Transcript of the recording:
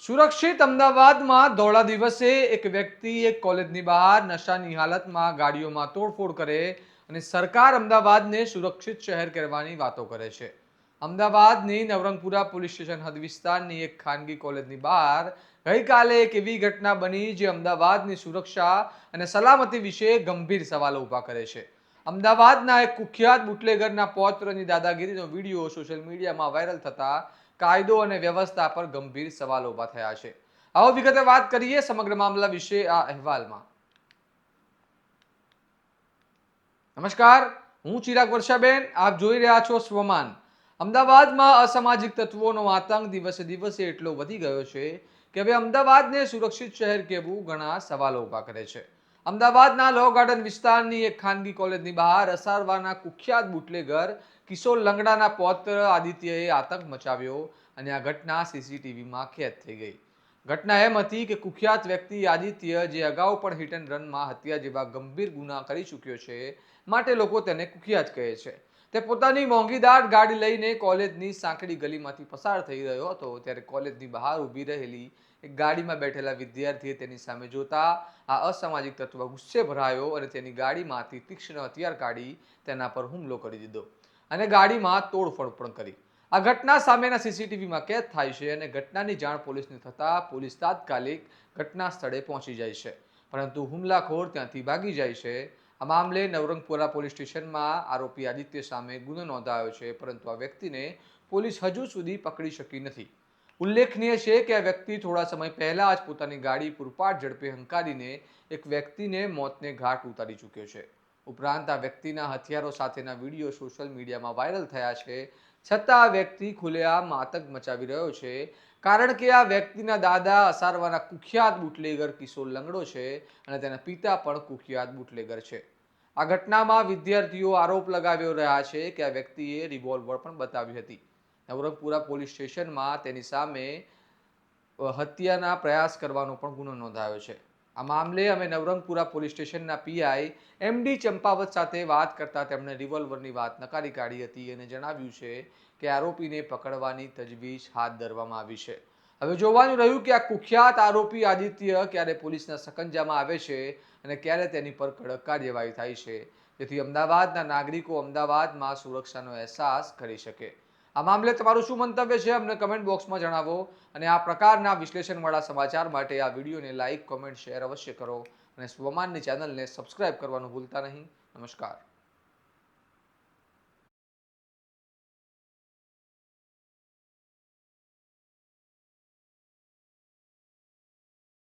સુરક્ષિત અમદાવાદમાં ધોળા દિવસે એક વ્યક્તિ એક કોલેજની બહાર નશાની હાલતમાં ગાડીઓમાં તોડફોડ કરે અને સરકાર અમદાવાદને સુરક્ષિત શહેર કરવાની વાતો કરે છે. અમદાવાદની નવરંગપુરા પોલીસ સ્ટેશન હદ વિસ્તારની એક ખાનગી કોલેજની બહાર ગઈકાલે એક એવી ઘટના બની જે અમદાવાદની સુરક્ષા અને સલામતી વિશે ગંભીર સવાલો ઊભા કરે છે. અમદાવાદના એક કુખ્યાત બુટલેગરના પૌત્રની દાદાગીરીનો વિડીયો સોશિયલ મીડિયામાં વાયરલ થતા કાયદો અને વ્યવસ્થા પર ગંભીર સવાલો ઊભા થયા છે. આવો વિગતે વાત કરીએ સમગ્ર મામલા વિશે આ અહેવાલમાં. નમસ્કાર, હું ચિરાગ વર્ષાબેન, આપ જોઈ રહ્યા છો સ્વમાન. અમદાવાદમાં અસામાજિક તત્વોનો આતંક દિવસે દિવસે એટલો વધી ગયો છે કે હવે અમદાવાદને સુરક્ષિત શહેર કહેવું ઘણા સવાલો ઊભા કરે છે. અમદાવાદના લો ગાર્ડન વિસ્તારની એક ખાનગી કોલેજની બહાર અસારવાના કુખ્યાત બુટલેગર કિશોર લંગડાના પૌત્ર આદિત્યએ આતંક મચાવ્યો અને આ ઘટના સીસીટીવીમાં કેદ થઈ ગઈ. ઘટના એમ હતી કે કુખ્યાત વ્યક્તિ આદિત્ય, જે અગાઉ પણ હિટ એન્ડ રનમાં હત્યા જેવા ગંભીર ગુના કરી ચૂક્યો છે, માટે લોકો તેને કુખ્યાત કહે છે. તે પોતાની મોંઘીદાટ ગાડી લઈને કોલેજની સાંકડી ગલીમાંથી પસાર થઈ રહ્યો હતો ત્યારે કોલેજની બહાર ઊભી રહેલી એક ગાડીમાં બેઠેલા વિદ્યાર્થીએ તેની સામે જોતા આ અસામાજિક તત્વ ગુસ્સે ભરાયો અને તેની ગાડીમાંથી તીક્ષ્ણ હથિયાર કાઢી તેના પર હુમલો કરી દીધો અને ગાડીમાં તોડફોડ પણ કરી. આ ઘટના સામેના સીસીટીવીમાં કેદ થાય છે અને ઘટનાની જાણ પોલીસને થતાં પોલીસ તાત્કાલિક ઘટના સ્થળે પહોંચી જાય છે, પરંતુ હુમલાખોર ત્યાંથી ભાગી જાય છે. આ મામલે નવરંગપુરા પોલીસ સ્ટેશનમાં આરોપી આદિત્ય સામે ગુનો નોંધાયો છે, પરંતુ આ વ્યક્તિને પોલીસ હજુ સુધી પકડી શકી નથી. ઉલ્લેખનીય છે કે આ વ્યક્તિ થોડા સમય પહેલા જ પોતાની ગાડી પૂરપાટ ઝડપે હંકારીને એક વ્યક્તિને મોતને ઘાટ ઉતારી ચૂક્યો છે. ઉપરાંત આ વ્યક્તિના હથિયારો સાથેના વિડીયો સોશિયલ મીડિયામાં વાયરલ થયા છે, છતાં આ વ્યક્તિ ખુલ્લેઆમ આતંક મચાવી રહ્યો છે, કારણ કે આ વ્યક્તિના દાદા અસારવાના કુખ્યાત બુટલેગર કિશોર લંગડો છે અને તેના પિતા પણ કુખ્યાત બુટલેગર છે. આ ઘટનામાં વિદ્યાર્થીઓ આરોપ લગાવ્યો રહ્યા છે કે આ વ્યક્તિએ રિવોલ્વર પણ બતાવી હતી. નવરંગપુરા પોલીસ સ્ટેશનમાં તેની સામે હત્યાના પ્રયાસ કરવાનો પણ ગુનો નોંધાયો છે. આ મામલે અમે નવરંગપુરા પોલીસ સ્ટેશનના પીઆઈ એમડી ચંપાવત સાથે વાત કરતા તેમણે રિવોલ્વરની વાત નકારી કાઢી હતી અને જણાવ્યું છે કે આરોપીને પકડવાની તજવીજ હાથ ધરવામાં આવી છે. હવે જોવાનું રહ્યું કે આ કુખ્યાત આરોપી આદિત્ય ક્યારે પોલીસના સકંજામાં આવે છે અને ક્યારે તેની પર કડક કાર્યવાહી થાય છે, જેથી અમદાવાદના નાગરિકો અમદાવાદમાં સુરક્ષાનો અહેસાસ કરી શકે. આ મામલે તમારું શું મંતવ્ય છે અમને કમેન્ટ બોક્સમાં જણાવો અને આ પ્રકારના વિશ્લેષણવાળા સમાચાર માટે આ વિડીયોને લાઇક, કોમેન્ટ, શેર અવશ્ય કરો અને સ્વમાનની ચેનલને સબસ્ક્રાઇબ કરવાનું ભૂલતા નહીં. નમસ્કાર.